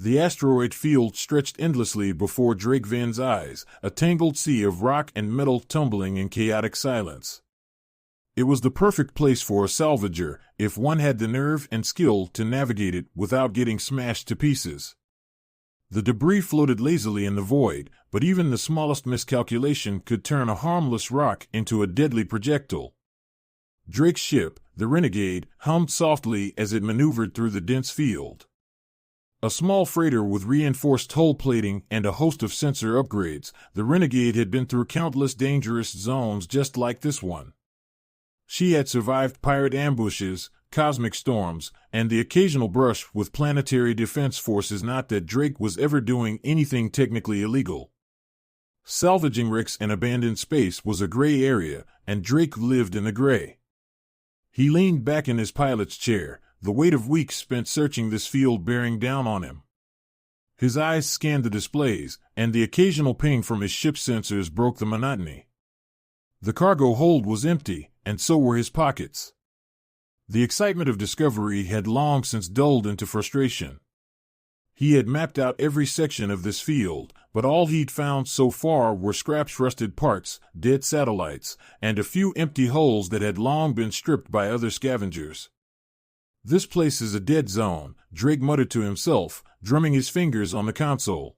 The asteroid field stretched endlessly before Drake Ven's eyes, a tangled sea of rock and metal tumbling in chaotic silence. It was the perfect place for a salvager, if one had the nerve and skill to navigate it without getting smashed to pieces. The debris floated lazily in the void, but even the smallest miscalculation could turn a harmless rock into a deadly projectile. Drake's ship, the Renegade, hummed softly as it maneuvered through the dense field. A small freighter with reinforced hull plating and a host of sensor upgrades, the Renegade had been through countless dangerous zones just like this one. She had survived pirate ambushes, cosmic storms, and the occasional brush with planetary defense forces. Not that Drake was ever doing anything technically illegal. Salvaging wrecks in abandoned space was a gray area, and Drake lived in the gray. He leaned back in his pilot's chair, the weight of weeks spent searching this field bearing down on him. His eyes scanned the displays, and the occasional ping from his ship's sensors broke the monotony. The cargo hold was empty, and so were his pockets. The excitement of discovery had long since dulled into frustration. He had mapped out every section of this field, but all he'd found so far were scraps, rusted parts, dead satellites, and a few empty hulls that had long been stripped by other scavengers. "This place is a dead zone," Drake muttered to himself, drumming his fingers on the console.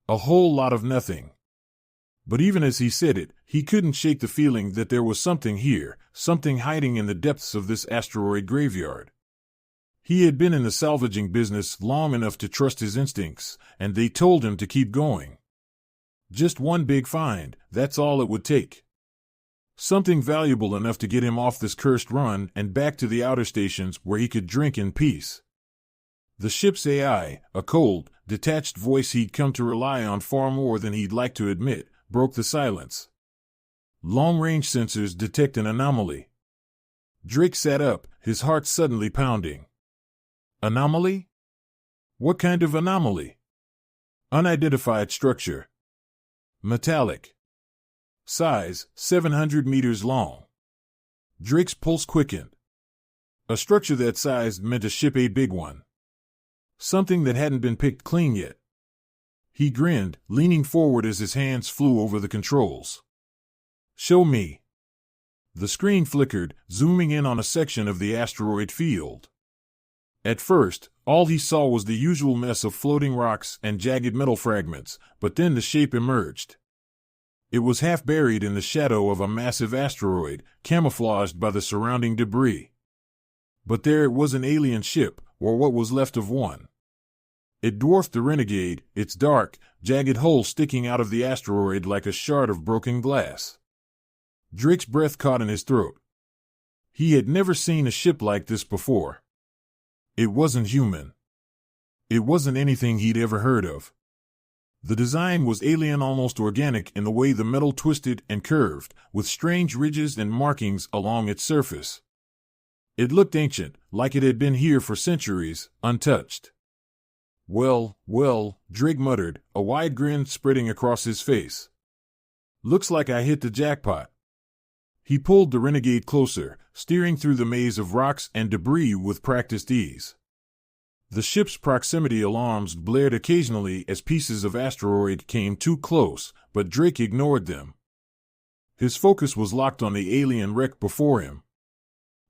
A whole lot of nothing. But even as he said it, he couldn't shake the feeling that there was something here, something hiding in the depths of this asteroid graveyard. He had been in the salvaging business long enough to trust his instincts, and they told him to keep going. Just one big find, that's all it would take. Something valuable enough to get him off this cursed run and back to the outer stations where he could drink in peace. The ship's AI, a cold, detached voice he'd come to rely on far more than he'd like to admit, broke the silence. Long-range sensors detect an anomaly. Drake sat up, his heart suddenly pounding. Anomaly? What kind of anomaly? Unidentified structure. Metallic. Size, 700 meters long. Drake's pulse quickened. A structure that size meant a ship, a big one. Something that hadn't been picked clean yet. He grinned, leaning forward as his hands flew over the controls. "Show me." The screen flickered, zooming in on a section of the asteroid field. At first, all he saw was the usual mess of floating rocks and jagged metal fragments, but then the shape emerged. It was half buried in the shadow of a massive asteroid, camouflaged by the surrounding debris. But there it was, an alien ship, or what was left of one. It dwarfed the Renegade, its dark, jagged hull sticking out of the asteroid like a shard of broken glass. Drake's breath caught in his throat. He had never seen a ship like this before. It wasn't human. It wasn't anything he'd ever heard of. The design was alien, almost organic in the way the metal twisted and curved, with strange ridges and markings along its surface. It looked ancient, like it had been here for centuries, untouched. Well, Drake muttered, a wide grin spreading across his face. "Looks like I hit the jackpot." He pulled the Renegade closer, steering through the maze of rocks and debris with practiced ease. The ship's proximity alarms blared occasionally as pieces of asteroid came too close, but Drake ignored them. His focus was locked on the alien wreck before him.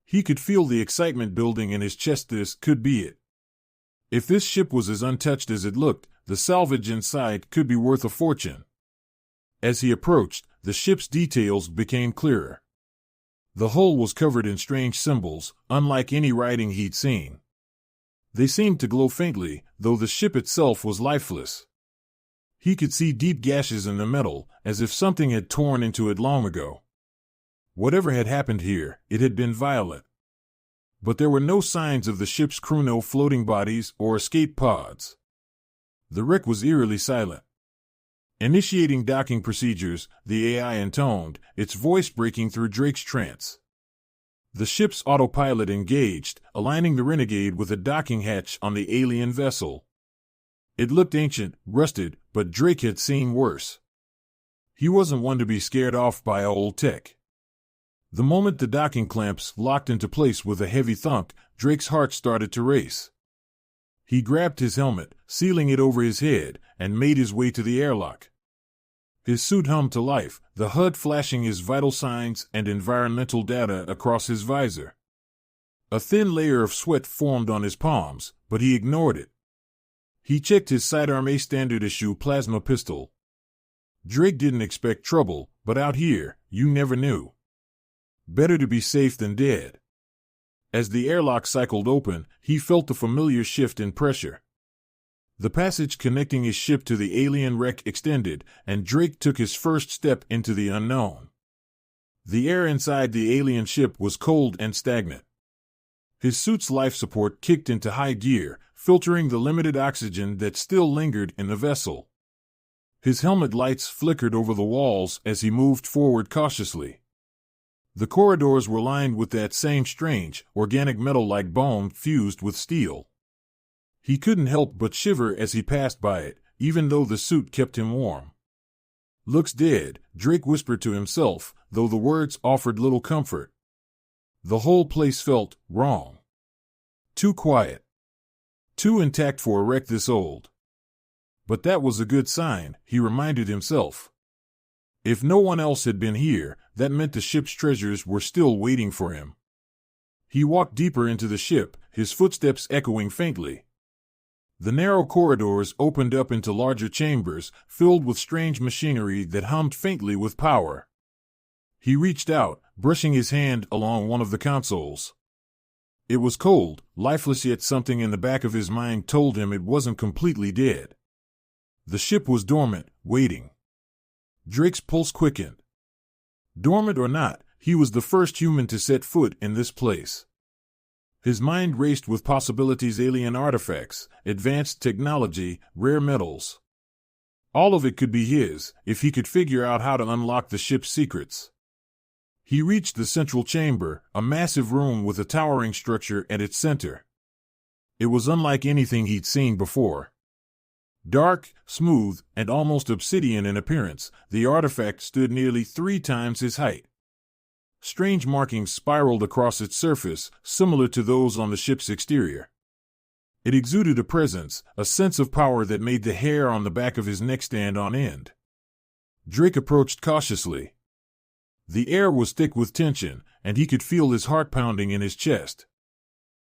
He could feel the excitement building in his chest. This could be it. If this ship was as untouched as it looked, the salvage inside could be worth a fortune. As he approached, the ship's details became clearer. The hull was covered in strange symbols, unlike any writing he'd seen. They seemed to glow faintly, though the ship itself was lifeless. He could see deep gashes in the metal, as if something had torn into it long ago. Whatever had happened here, it had been violent. But there were no signs of the ship's crew, no floating bodies or escape pods. The wreck was eerily silent. Initiating docking procedures, the AI intoned, its voice breaking through Drake's trance. The ship's autopilot engaged, aligning the Renegade with a docking hatch on the alien vessel. It looked ancient, rusted, but Drake had seen worse. He wasn't one to be scared off by old tech. The moment the docking clamps locked into place with a heavy thunk, Drake's heart started to race. He grabbed his helmet, sealing it over his head, and made his way to the airlock. His suit hummed to life, the HUD flashing his vital signs and environmental data across his visor. A thin layer of sweat formed on his palms, but he ignored it. He checked his sidearm A standard issue plasma pistol. Drake didn't expect trouble, but out here, you never knew. Better to be safe than dead. As the airlock cycled open, he felt the familiar shift in pressure. The passage connecting his ship to the alien wreck extended, and Drake took his first step into the unknown. The air inside the alien ship was cold and stagnant. His suit's life support kicked into high gear, filtering the limited oxygen that still lingered in the vessel. His helmet lights flickered over the walls as he moved forward cautiously. The corridors were lined with that same strange, organic metal-like bone fused with steel. He couldn't help but shiver as he passed by it, even though the suit kept him warm. "Looks dead," Drake whispered to himself, though the words offered little comfort. The whole place felt wrong. Too quiet. Too intact for a wreck this old. But that was a good sign, he reminded himself. If no one else had been here, that meant the ship's treasures were still waiting for him. He walked deeper into the ship, his footsteps echoing faintly. The narrow corridors opened up into larger chambers, filled with strange machinery that hummed faintly with power. He reached out, brushing his hand along one of the consoles. It was cold, lifeless, yet something in the back of his mind told him it wasn't completely dead. The ship was dormant, waiting. Drake's pulse quickened. Dormant or not, he was the first human to set foot in this place. His mind raced with possibilities: alien artifacts, advanced technology, rare metals. All of it could be his, if he could figure out how to unlock the ship's secrets. He reached the central chamber, a massive room with a towering structure at its center. It was unlike anything he'd seen before. Dark, smooth, and almost obsidian in appearance, the artifact stood nearly 3 times his height. Strange markings spiraled across its surface, similar to those on the ship's exterior. It exuded a presence, a sense of power that made the hair on the back of his neck stand on end. Drake approached cautiously. The air was thick with tension, and he could feel his heart pounding in his chest.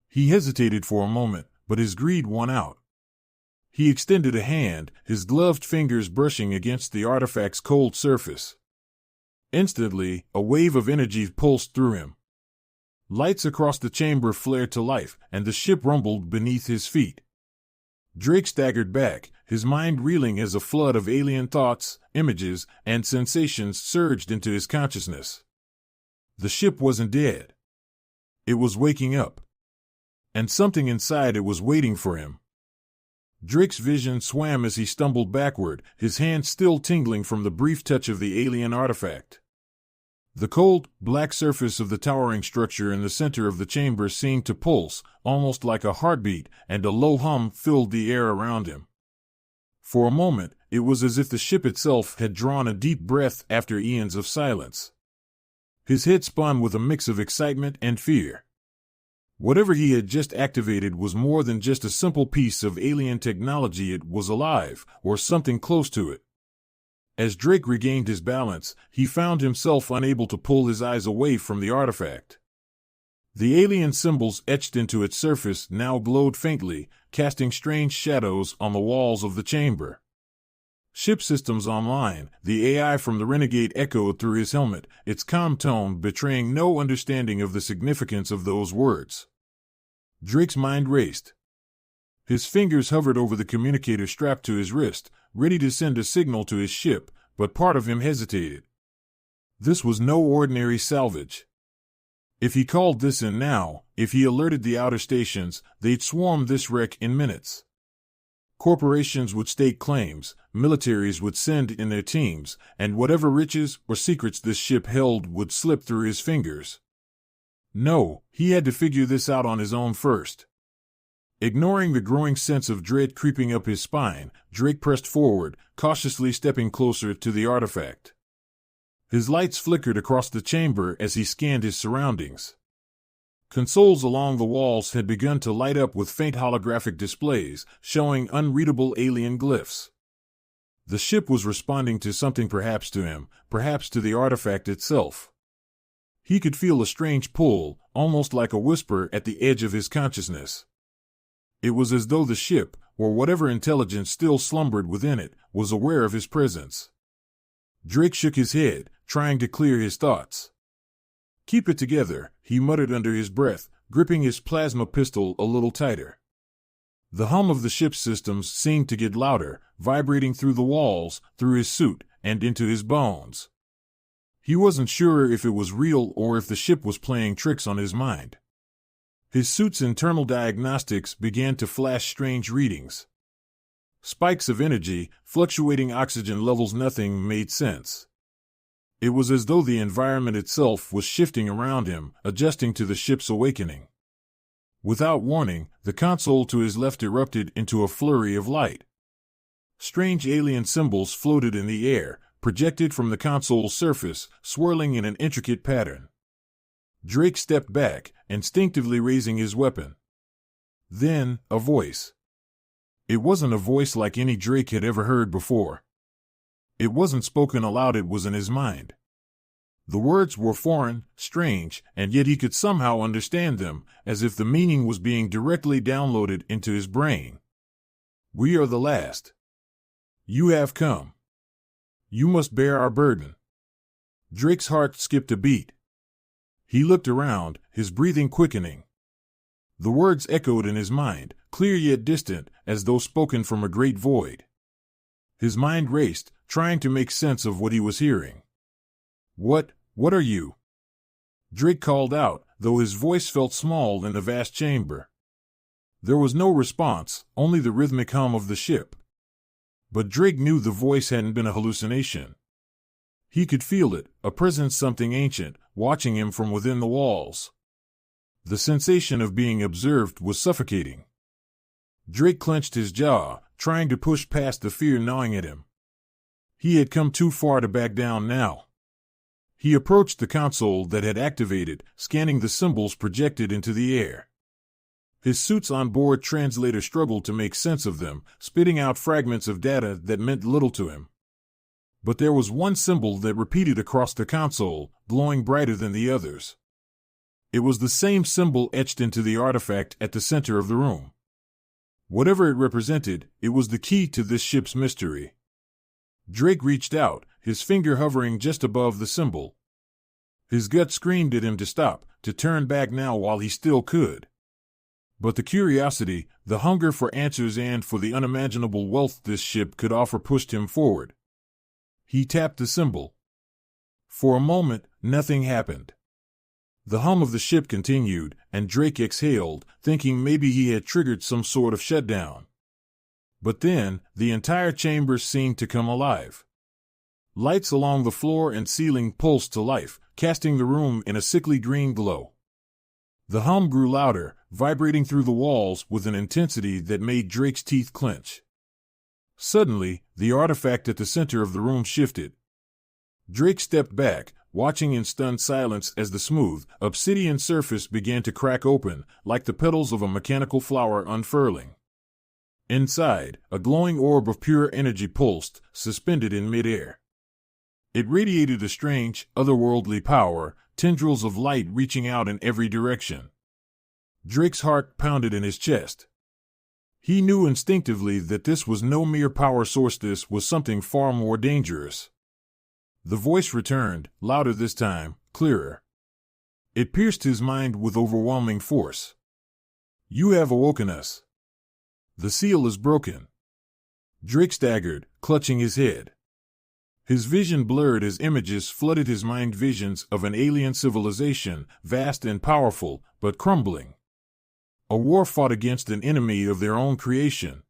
He hesitated for a moment, but his greed won out. He extended a hand, his gloved fingers brushing against the artifact's cold surface. Instantly, a wave of energy pulsed through him. Lights across the chamber flared to life, and the ship rumbled beneath his feet. Drake staggered back, his mind reeling as a flood of alien thoughts, images, and sensations surged into his consciousness. The ship wasn't dead. It was waking up. And something inside it was waiting for him. Drake's vision swam as he stumbled backward, his hand still tingling from the brief touch of the alien artifact. The cold, black surface of the towering structure in the center of the chamber seemed to pulse, almost like a heartbeat, and a low hum filled the air around him. For a moment, it was as if the ship itself had drawn a deep breath after eons of silence. His head spun with a mix of excitement and fear. Whatever he had just activated was more than just a simple piece of alien technology. It was alive, or something close to it. As Drake regained his balance, he found himself unable to pull his eyes away from the artifact. The alien symbols etched into its surface now glowed faintly, casting strange shadows on the walls of the chamber. Ship systems online, the AI from the Renegade echoed through his helmet, its calm tone betraying no understanding of the significance of those words. Drake's mind raced. His fingers hovered over the communicator strapped to his wrist, ready to send a signal to his ship, but part of him hesitated. This was no ordinary salvage. If he called this in now, if he alerted the outer stations, they'd swarm this wreck in minutes. Corporations would stake claims, militaries would send in their teams, and whatever riches or secrets this ship held would slip through his fingers. No, he had to figure this out on his own first. Ignoring the growing sense of dread creeping up his spine, Drake pressed forward, cautiously stepping closer to the artifact. His lights flickered across the chamber as he scanned his surroundings. Consoles along the walls had begun to light up with faint holographic displays, showing unreadable alien glyphs. The ship was responding to something, perhaps to him, perhaps to the artifact itself. He could feel a strange pull, almost like a whisper at the edge of his consciousness. It was as though the ship, or whatever intelligence still slumbered within it, was aware of his presence. Drake shook his head, trying to clear his thoughts. "Keep it together," he muttered under his breath, gripping his plasma pistol a little tighter. The hum of the ship's systems seemed to get louder, vibrating through the walls, through his suit, and into his bones. He wasn't sure if it was real or if the ship was playing tricks on his mind. His suit's internal diagnostics began to flash strange readings. Spikes of energy, fluctuating oxygen levels, nothing made sense. It was as though the environment itself was shifting around him, adjusting to the ship's awakening. Without warning, the console to his left erupted into a flurry of light. Strange alien symbols floated in the air, projected from the console's surface, swirling in an intricate pattern. Drake stepped back, instinctively raising his weapon. Then, a voice. It wasn't a voice like any Drake had ever heard before. It wasn't spoken aloud, it was in his mind. The words were foreign, strange, and yet he could somehow understand them, as if the meaning was being directly downloaded into his brain. "We are the last. You have come. You must bear our burden." Drake's heart skipped a beat. He looked around, his breathing quickening. The words echoed in his mind, clear yet distant, as though spoken from a great void. His mind raced, trying to make sense of what he was hearing. What are you?" Drake called out, though his voice felt small in the vast chamber. There was no response, only the rhythmic hum of the ship. But Drake knew the voice hadn't been a hallucination. He could feel it, a presence, something ancient, watching him from within the walls. The sensation of being observed was suffocating. Drake clenched his jaw, trying to push past the fear gnawing at him. He had come too far to back down now. He approached the console that had activated, scanning the symbols projected into the air. His suit's onboard translator struggled to make sense of them, spitting out fragments of data that meant little to him. But there was one symbol that repeated across the console, glowing brighter than the others. It was the same symbol etched into the artifact at the center of the room. Whatever it represented, it was the key to this ship's mystery. Drake reached out, his finger hovering just above the symbol. His gut screamed at him to stop, to turn back now while he still could. But the curiosity, the hunger for answers and for the unimaginable wealth this ship could offer pushed him forward. He tapped the symbol. For a moment, nothing happened. The hum of the ship continued, and Drake exhaled, thinking maybe he had triggered some sort of shutdown. But then, the entire chamber seemed to come alive. Lights along the floor and ceiling pulsed to life, casting the room in a sickly green glow. The hum grew louder, vibrating through the walls with an intensity that made Drake's teeth clench. Suddenly, the artifact at the center of the room shifted. Drake stepped back, watching in stunned silence as the smooth, obsidian surface began to crack open, like the petals of a mechanical flower unfurling. Inside, a glowing orb of pure energy pulsed, suspended in midair. It radiated a strange, otherworldly power, tendrils of light reaching out in every direction. Drake's heart pounded in his chest. He knew instinctively that this was no mere power source, this was something far more dangerous. The voice returned, louder this time, clearer. It pierced his mind with overwhelming force. "You have awoken us. The seal is broken." Drake staggered, clutching his head. His vision blurred as images flooded his mind, visions of an alien civilization, vast and powerful, but crumbling. A war fought against an enemy of their own creation.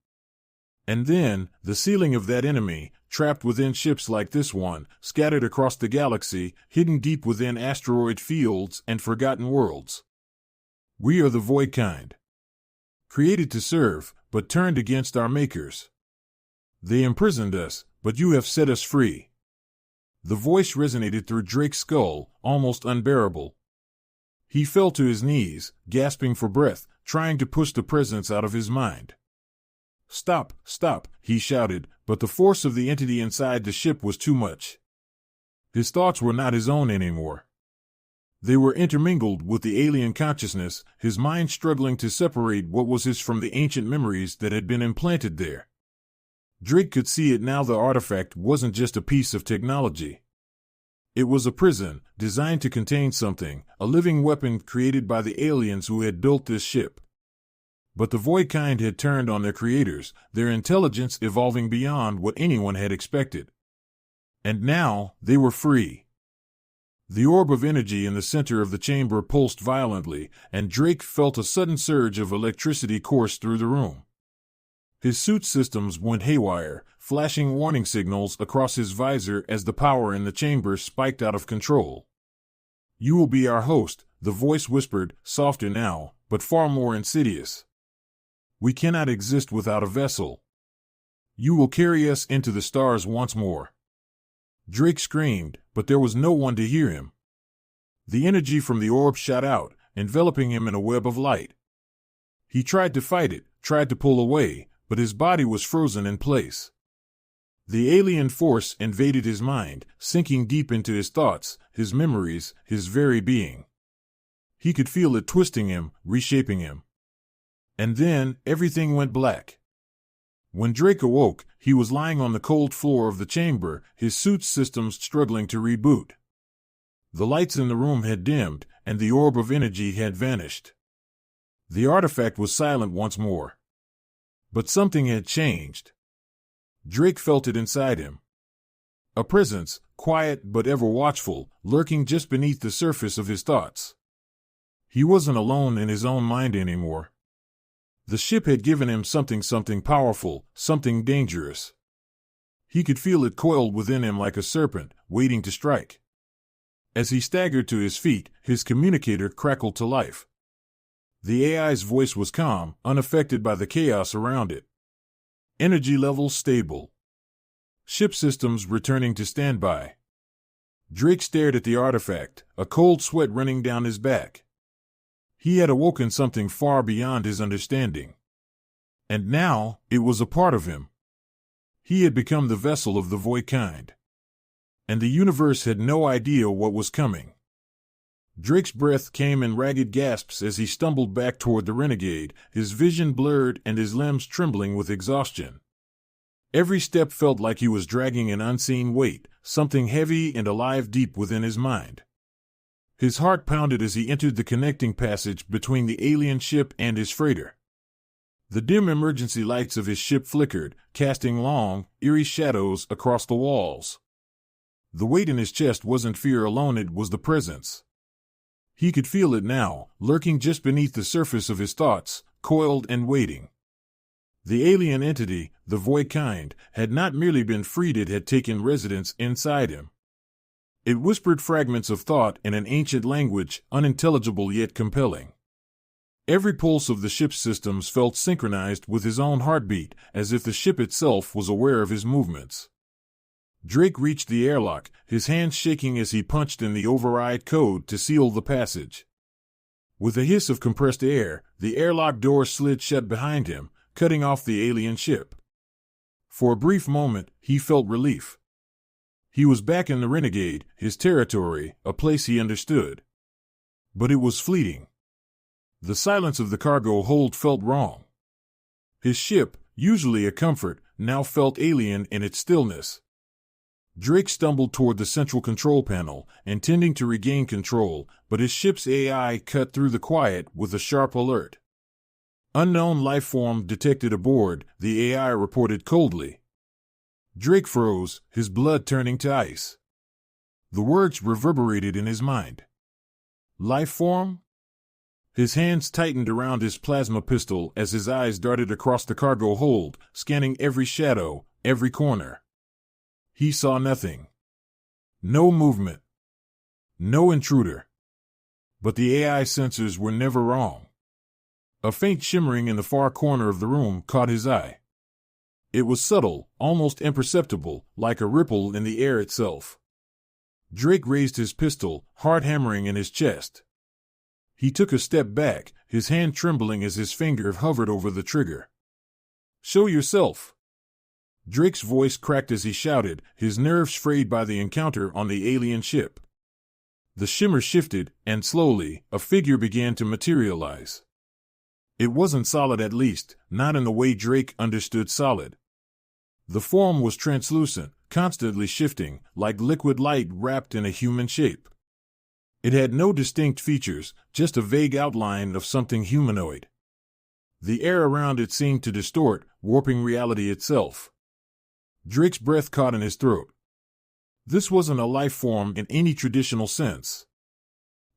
And then, the sealing of that enemy, trapped within ships like this one, scattered across the galaxy, hidden deep within asteroid fields and forgotten worlds. "We are the void kind. Created to serve, but turned against our makers. They imprisoned us, but you have set us free." The voice resonated through Drake's skull, almost unbearable. He fell to his knees, gasping for breath, trying to push the presence out of his mind. "Stop, stop," he shouted, but the force of the entity inside the ship was too much. His thoughts were not his own anymore. They were intermingled with the alien consciousness, his mind struggling to separate what was his from the ancient memories that had been implanted there. Drake could see it now. The artifact wasn't just a piece of technology. It was a prison, designed to contain something, a living weapon created by the aliens who had built this ship. But the Void kind had turned on their creators, their intelligence evolving beyond what anyone had expected. And now, they were free. The orb of energy in the center of the chamber pulsed violently, and Drake felt a sudden surge of electricity course through the room. His suit systems went haywire, flashing warning signals across his visor as the power in the chamber spiked out of control. "You will be our host," the voice whispered, softer now, but far more insidious. "We cannot exist without a vessel. You will carry us into the stars once more." Drake screamed, but there was no one to hear him. The energy from the orb shot out, enveloping him in a web of light. He tried to fight it, tried to pull away, but his body was frozen in place. The alien force invaded his mind, sinking deep into his thoughts, his memories, his very being. He could feel it twisting him, reshaping him. And then, everything went black. When Drake awoke, he was lying on the cold floor of the chamber, his suit's systems struggling to reboot. The lights in the room had dimmed, and the orb of energy had vanished. The artifact was silent once more. But something had changed. Drake felt it inside him. A presence, quiet but ever watchful, lurking just beneath the surface of his thoughts. He wasn't alone in his own mind anymore. The ship had given him something powerful, something dangerous. He could feel it coiled within him like a serpent, waiting to strike. As he staggered to his feet, his communicator crackled to life. The AI's voice was calm, unaffected by the chaos around it. Energy levels stable. Ship systems returning to standby. Drake stared at the artifact, a cold sweat running down his back. He had awoken something far beyond his understanding. And now, it was a part of him. He had become the vessel of the Void kind. And the universe had no idea what was coming. Drake's breath came in ragged gasps as he stumbled back toward the renegade, his vision blurred and his limbs trembling with exhaustion. Every step felt like he was dragging an unseen weight, something heavy and alive deep within his mind. His heart pounded as he entered the connecting passage between the alien ship and his freighter. The dim emergency lights of his ship flickered, casting long, eerie shadows across the walls. The weight in his chest wasn't fear alone, it was the presence. He could feel it now, lurking just beneath the surface of his thoughts, coiled and waiting. The alien entity, the Void kind, had not merely been freed, it had taken residence inside him. It whispered fragments of thought in an ancient language, unintelligible yet compelling. Every pulse of the ship's systems felt synchronized with his own heartbeat, as if the ship itself was aware of his movements. Drake reached the airlock, his hands shaking as he punched in the override code to seal the passage. With a hiss of compressed air, the airlock door slid shut behind him, cutting off the alien ship. For a brief moment, he felt relief. He was back in the Renegade, his territory, a place he understood. But it was fleeting. The silence of the cargo hold felt wrong. His ship, usually a comfort, now felt alien in its stillness. Drake stumbled toward the central control panel, intending to regain control, but his ship's AI cut through the quiet with a sharp alert. "Unknown life form detected aboard," the AI reported coldly. Drake froze, his blood turning to ice. The words reverberated in his mind. Life form? His hands tightened around his plasma pistol as his eyes darted across the cargo hold, scanning every shadow, every corner. He saw nothing. No movement. No intruder. But the AI sensors were never wrong. A faint shimmering in the far corner of the room caught his eye. It was subtle, almost imperceptible, like a ripple in the air itself. Drake raised his pistol, heart hammering in his chest. He took a step back, his hand trembling as his finger hovered over the trigger. "Show yourself!" Drake's voice cracked as he shouted, his nerves frayed by the encounter on the alien ship. The shimmer shifted, and slowly, a figure began to materialize. It wasn't solid, at least, not in the way Drake understood solid. The form was translucent, constantly shifting, like liquid light wrapped in a human shape. It had no distinct features, just a vague outline of something humanoid. The air around it seemed to distort, warping reality itself. Drake's breath caught in his throat. This wasn't a life form in any traditional sense.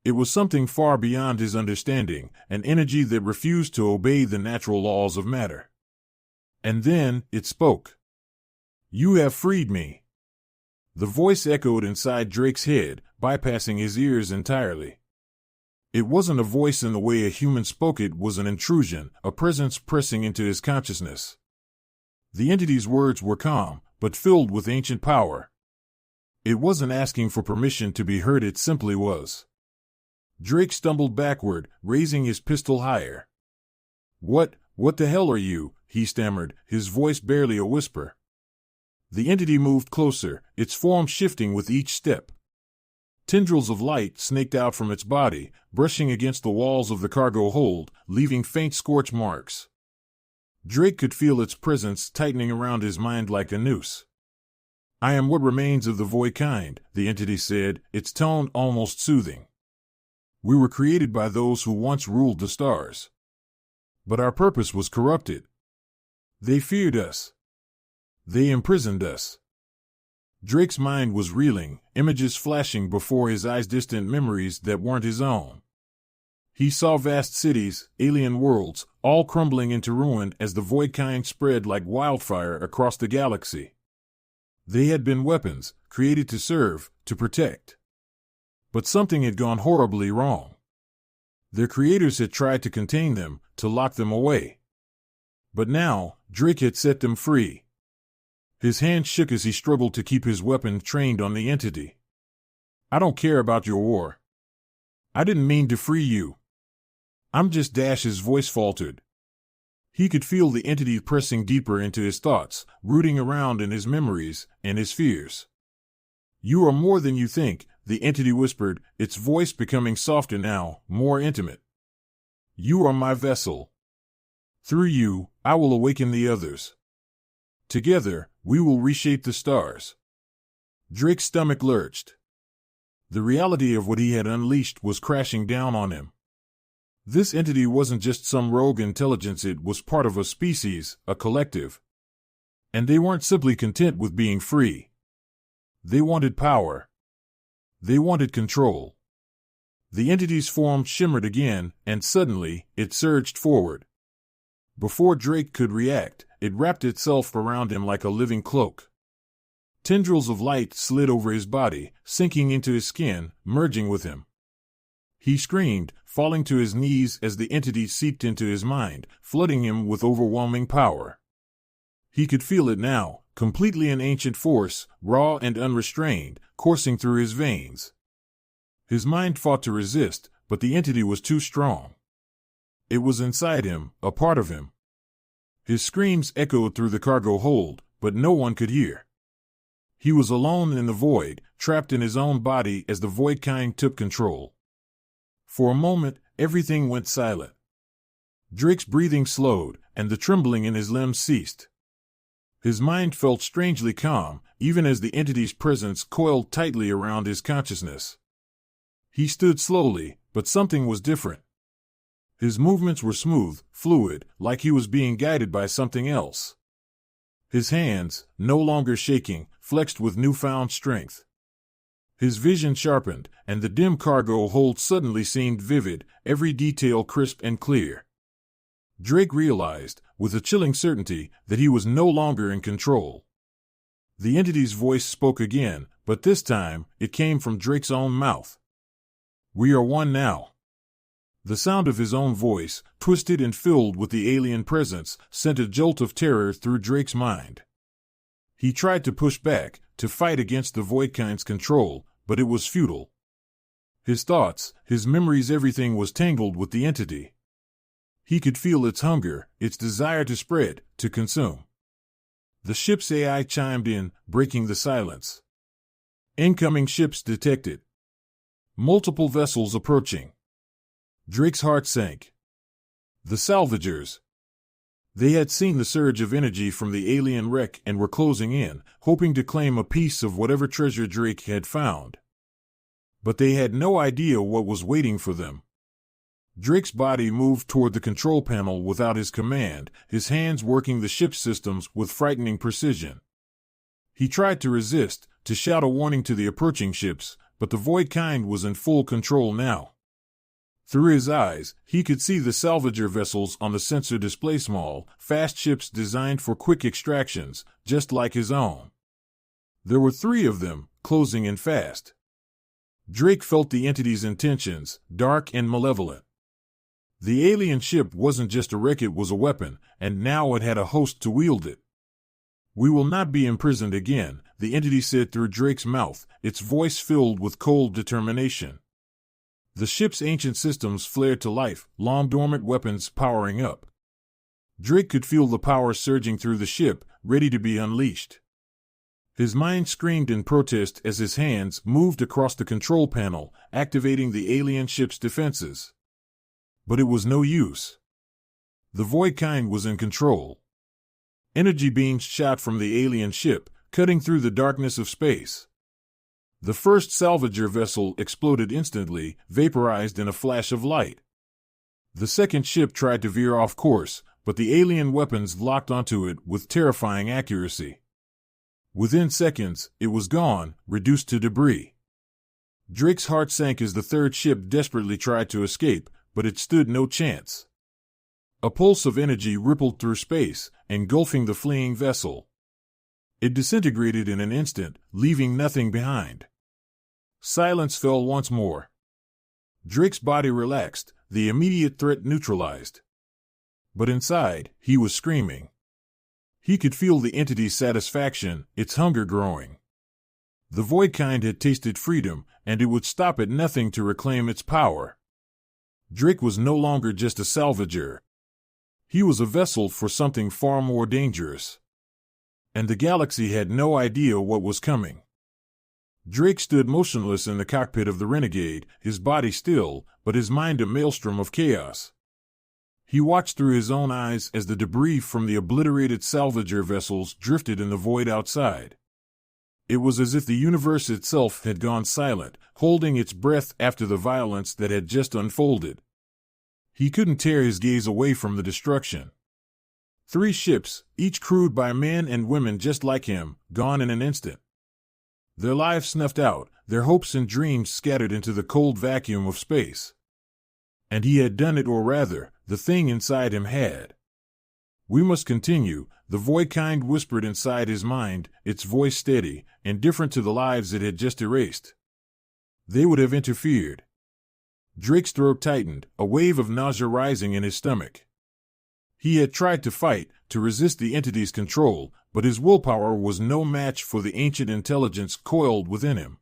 It was something far beyond his understanding, an energy that refused to obey the natural laws of matter. And then, it spoke. "You have freed me." The voice echoed inside Drake's head, bypassing his ears entirely. It wasn't a voice in the way a human spoke, it was an intrusion, a presence pressing into his consciousness. The entity's words were calm, but filled with ancient power. It wasn't asking for permission to be heard, it simply was. Drake stumbled backward, raising his pistol higher. What the hell are you?" he stammered, his voice barely a whisper. The entity moved closer, its form shifting with each step. Tendrils of light snaked out from its body, brushing against the walls of the cargo hold, leaving faint scorch marks. Drake could feel its presence tightening around his mind like a noose. "I am what remains of the void kind," the entity said, its tone almost soothing. "We were created by those who once ruled the stars. But our purpose was corrupted. They feared us. They imprisoned us." Drake's mind was reeling, images flashing before his eyes, distant memories that weren't his own. He saw vast cities, alien worlds, all crumbling into ruin as the void kind spread like wildfire across the galaxy. They had been weapons, created to serve, to protect. But something had gone horribly wrong. Their creators had tried to contain them, to lock them away. But now, Drake had set them free. His hand shook as he struggled to keep his weapon trained on the entity. "I don't care about your war. I didn't mean to free you. I'm just..." His voice faltered. He could feel the entity pressing deeper into his thoughts, rooting around in his memories and his fears. "You are more than you think," the entity whispered, its voice becoming softer now, more intimate. "You are my vessel. Through you, I will awaken the others. Together, we will reshape the stars." Drake's stomach lurched. The reality of what he had unleashed was crashing down on him. This entity wasn't just some rogue intelligence, it was part of a species, a collective. And they weren't simply content with being free. They wanted power. They wanted control. The entity's form shimmered again, and suddenly, it surged forward. Before Drake could react, it wrapped itself around him like a living cloak. Tendrils of light slid over his body, sinking into his skin, merging with him. He screamed, falling to his knees as the entity seeped into his mind, flooding him with overwhelming power. He could feel it now, completely an ancient force, raw and unrestrained, coursing through his veins. His mind fought to resist, but the entity was too strong. It was inside him, a part of him. His screams echoed through the cargo hold, but no one could hear. He was alone in the void, trapped in his own body as the void kind took control. For a moment, everything went silent. Drake's breathing slowed, and the trembling in his limbs ceased. His mind felt strangely calm, even as the entity's presence coiled tightly around his consciousness. He stood slowly, but something was different. His movements were smooth, fluid, like he was being guided by something else. His hands, no longer shaking, flexed with newfound strength. His vision sharpened, and the dim cargo hold suddenly seemed vivid, every detail crisp and clear. Drake realized, with a chilling certainty, that he was no longer in control. The entity's voice spoke again, but this time, it came from Drake's own mouth. "We are one now." The sound of his own voice, twisted and filled with the alien presence, sent a jolt of terror through Drake's mind. He tried to push back, to fight against the Voidkind's control, but it was futile. His thoughts, his memories, everything was tangled with the entity. He could feel its hunger, its desire to spread, to consume. The ship's AI chimed in, breaking the silence. Incoming ships detected. Multiple vessels approaching. Drake's heart sank. The Salvagers. They had seen the surge of energy from the alien wreck and were closing in, hoping to claim a piece of whatever treasure Drake had found. But they had no idea what was waiting for them. Drake's body moved toward the control panel without his command, his hands working the ship's systems with frightening precision. He tried to resist, to shout a warning to the approaching ships, but the Void Kind was in full control now. Through his eyes, he could see the Salvager vessels on the sensor display, small, fast ships designed for quick extractions, just like his own. There were 3 of them, closing in fast. Drake felt the entity's intentions, dark and malevolent. The alien ship wasn't just a wreck, it was a weapon, and now it had a host to wield it. "We will not be imprisoned again," the entity said through Drake's mouth, its voice filled with cold determination. The ship's ancient systems flared to life, long-dormant weapons powering up. Drake could feel the power surging through the ship, ready to be unleashed. His mind screamed in protest as his hands moved across the control panel, activating the alien ship's defenses. But it was no use. The Void Kind was in control. Energy beams shot from the alien ship, cutting through the darkness of space. The first Salvager vessel exploded instantly, vaporized in a flash of light. The second ship tried to veer off course, but the alien weapons locked onto it with terrifying accuracy. Within seconds, it was gone, reduced to debris. Drake's heart sank as the third ship desperately tried to escape, but it stood no chance. A pulse of energy rippled through space, engulfing the fleeing vessel. It disintegrated in an instant, leaving nothing behind. Silence fell once more. Drake's body relaxed, the immediate threat neutralized. But inside, he was screaming. He could feel the entity's satisfaction, its hunger growing. The Void Kind had tasted freedom, and it would stop at nothing to reclaim its power. Drake was no longer just a salvager. He was a vessel for something far more dangerous. And the galaxy had no idea what was coming. Drake stood motionless in the cockpit of the Renegade, his body still, but his mind a maelstrom of chaos. He watched through his own eyes as the debris from the obliterated Salvager vessels drifted in the void outside. It was as if the universe itself had gone silent, holding its breath after the violence that had just unfolded. He couldn't tear his gaze away from the destruction. 3 ships, each crewed by men and women just like him, gone in an instant. Their lives snuffed out, their hopes and dreams scattered into the cold vacuum of space. And he had done it, or rather, the thing inside him had. "We must continue," the Void Kind whispered inside his mind, its voice steady, indifferent to the lives it had just erased. They would have interfered. Drake's throat tightened, a wave of nausea rising in his stomach. He had tried to fight, to resist the entity's control, but his willpower was no match for the ancient intelligence coiled within him.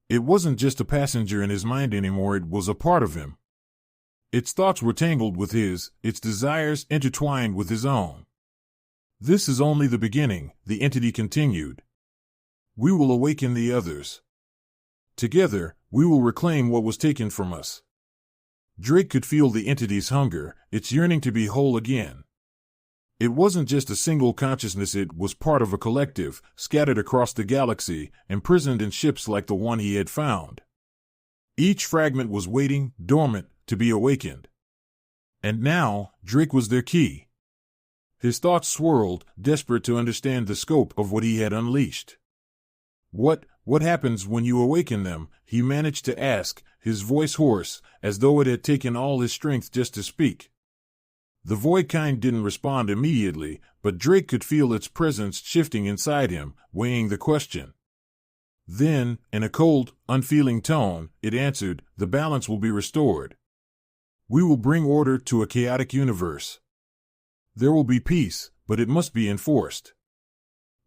It wasn't just a passenger in his mind anymore, it was a part of him. Its thoughts were tangled with his, its desires intertwined with his own. "This is only the beginning," the entity continued. "We will awaken the others. Together, we will reclaim what was taken from us." Drake could feel the entity's hunger, its yearning to be whole again. It wasn't just a single consciousness, it was part of a collective, scattered across the galaxy, imprisoned in ships like the one he had found. Each fragment was waiting, dormant, to be awakened. And now, Drake was their key. His thoughts swirled, desperate to understand the scope of what he had unleashed. What happens when you awaken them?" he managed to ask, his voice hoarse, as though it had taken all his strength just to speak. The Void Kind didn't respond immediately, but Drake could feel its presence shifting inside him, weighing the question. Then, in a cold, unfeeling tone, it answered, "The balance will be restored. We will bring order to a chaotic universe. There will be peace, but it must be enforced."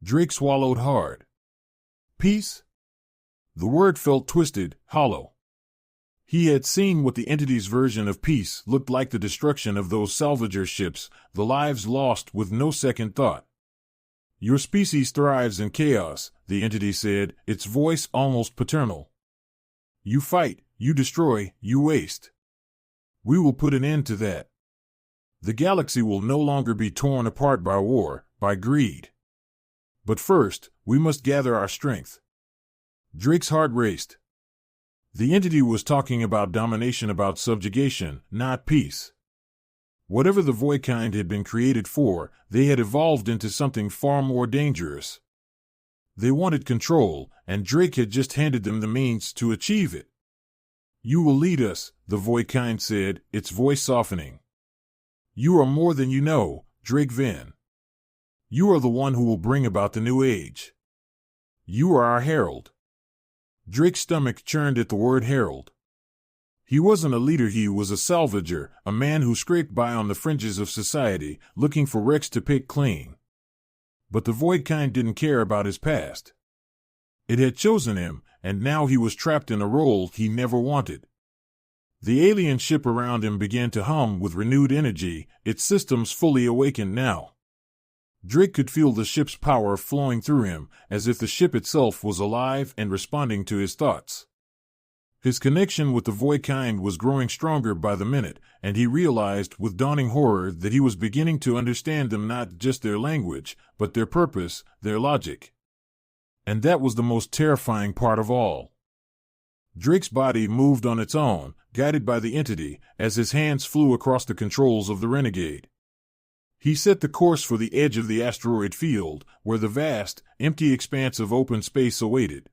Drake swallowed hard. Peace? The word felt twisted, hollow. He had seen what the entity's version of peace looked like: the destruction of those Salvager ships, the lives lost with no second thought. "Your species thrives in chaos," the entity said, its voice almost paternal. "You fight, you destroy, you waste. We will put an end to that. The galaxy will no longer be torn apart by war, by greed. But first, we must gather our strength." Drake's heart raced. The entity was talking about domination, about subjugation, not peace. Whatever the Voidkind had been created for, they had evolved into something far more dangerous. They wanted control, and Drake had just handed them the means to achieve it. "You will lead us," the Voidkind said, its voice softening. "You are more than you know, Drake Vin. You are the one who will bring about the new age. You are our herald." Drake's stomach churned at the word herald. He wasn't a leader, he was a salvager, a man who scraped by on the fringes of society, looking for wrecks to pick clean. But the Voidkind didn't care about his past. It had chosen him, and now he was trapped in a role he never wanted. The alien ship around him began to hum with renewed energy, its systems fully awakened now. Drake could feel the ship's power flowing through him, as if the ship itself was alive and responding to his thoughts. His connection with the Voidkind was growing stronger by the minute, and he realized with dawning horror that he was beginning to understand them, not just their language, but their purpose, their logic. And that was the most terrifying part of all. Drake's body moved on its own, guided by the entity, as his hands flew across the controls of the renegade. He set the course for the edge of the asteroid field, where the vast, empty expanse of open space awaited.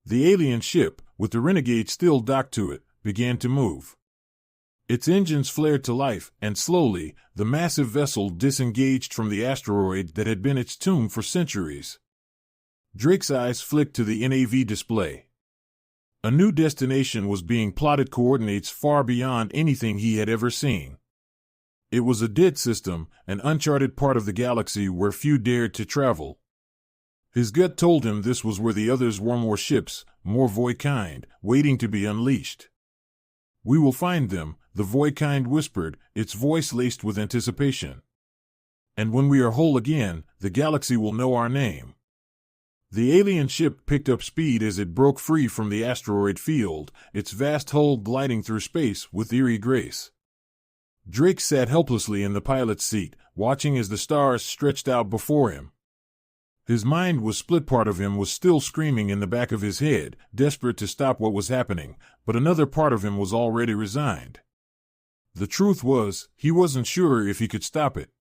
The alien ship, with the renegade still docked to it, began to move. Its engines flared to life, and slowly, the massive vessel disengaged from the asteroid that had been its tomb for centuries. Drake's eyes flicked to the NAV display. A new destination was being plotted, coordinates far beyond anything he had ever seen. It was a dead system, an uncharted part of the galaxy where few dared to travel. His gut told him this was where the others were: more ships, more Voidkind, waiting to be unleashed. "We will find them," the Voidkind whispered, its voice laced with anticipation. "And when we are whole again, the galaxy will know our name." The alien ship picked up speed as it broke free from the asteroid field, its vast hull gliding through space with eerie grace. Drake sat helplessly in the pilot's seat, watching as the stars stretched out before him. His mind was split. Part of him was still screaming in the back of his head, desperate to stop what was happening, but another part of him was already resigned. The truth was, he wasn't sure if he could stop it.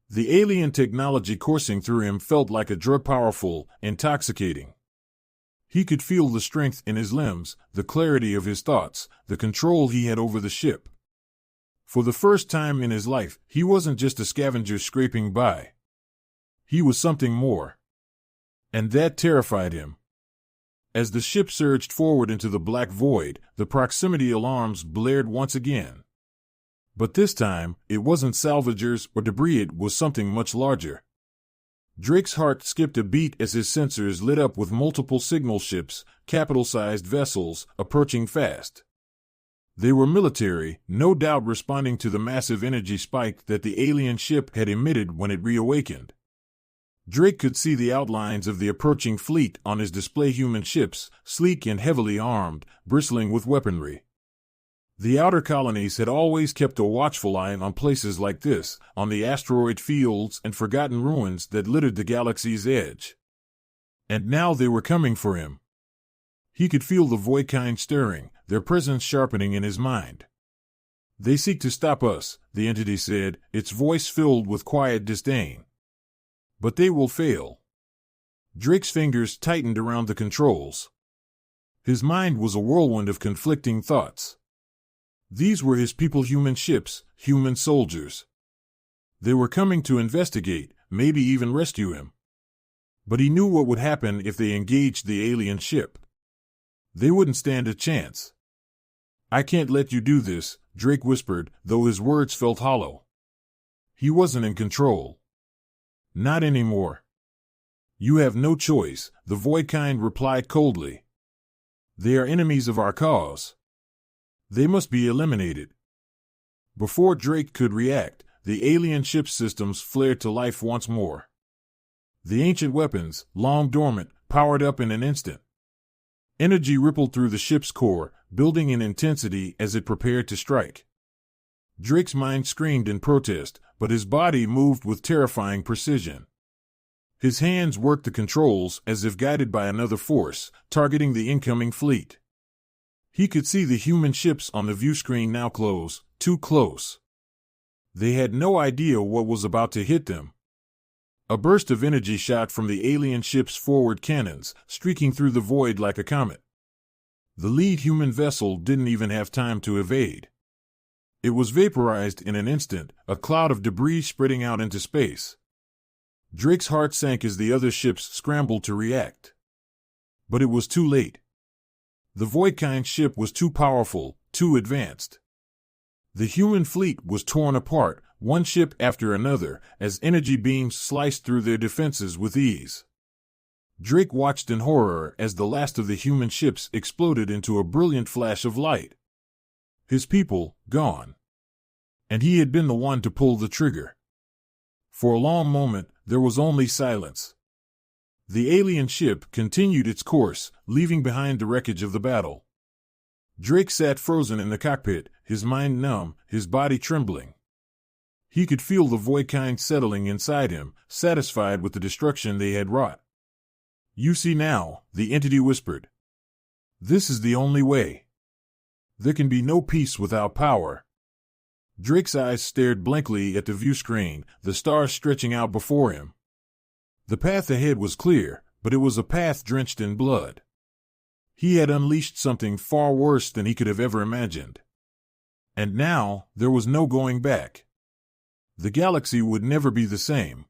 The alien technology coursing through him felt like a drug, powerful, intoxicating. He could feel the strength in his limbs, the clarity of his thoughts, the control he had over the ship. For the first time in his life, he wasn't just a scavenger scraping by. He was something more. And that terrified him. As the ship surged forward into the black void, the proximity alarms blared once again. But this time, it wasn't salvagers or debris, it was something much larger. Drake's heart skipped a beat as his sensors lit up with multiple signal ships, capital-sized vessels, approaching fast. They were military, no doubt responding to the massive energy spike that the alien ship had emitted when it reawakened. Drake could see the outlines of the approaching fleet on his display: human ships, sleek and heavily armed, bristling with weaponry. The outer colonies had always kept a watchful eye on places like this, on the asteroid fields and forgotten ruins that littered the galaxy's edge. And now they were coming for him. He could feel the Voidkind stirring, their presence sharpening in his mind. "They seek to stop us," the entity said, its voice filled with quiet disdain. "But they will fail." Drake's fingers tightened around the controls. His mind was a whirlwind of conflicting thoughts. These were his people, human ships, human soldiers. They were coming to investigate, maybe even rescue him. But he knew what would happen if they engaged the alien ship. They wouldn't stand a chance. "I can't let you do this," Drake whispered, though his words felt hollow. He wasn't in control. "Not anymore." "You have no choice," the Voidkind replied coldly. "They are enemies of our cause. They must be eliminated. Before Drake could react, the alien ship's systems flared to life once more. The ancient weapons, long dormant, powered up in an instant. Energy rippled through the ship's core, building in intensity as it prepared to strike. Drake's mind screamed in protest, but his body moved with terrifying precision. His hands worked the controls as if guided by another force, targeting the incoming fleet. He could see the human ships on the viewscreen now close, too close. They had no idea what was about to hit them. A burst of energy shot from the alien ship's forward cannons, streaking through the void like a comet. The lead human vessel didn't even have time to evade. It was vaporized in an instant, a cloud of debris spreading out into space. Drake's heart sank as the other ships scrambled to react. But it was too late. The Voidkind ship was too powerful, too advanced. The human fleet was torn apart, one ship after another, as energy beams sliced through their defenses with ease. Drake watched in horror as the last of the human ships exploded into a brilliant flash of light. His people, gone. And he had been the one to pull the trigger. For a long moment, there was only silence. The alien ship continued its course, leaving behind the wreckage of the battle. Drake sat frozen in the cockpit, his mind numb, his body trembling. He could feel the Voidkind settling inside him, satisfied with the destruction they had wrought. "You see now," the entity whispered. "This is the only way. There can be no peace without power." Drake's eyes stared blankly at the viewscreen, the stars stretching out before him. The path ahead was clear, but it was a path drenched in blood. He had unleashed something far worse than he could have ever imagined. And now, there was no going back. The galaxy would never be the same.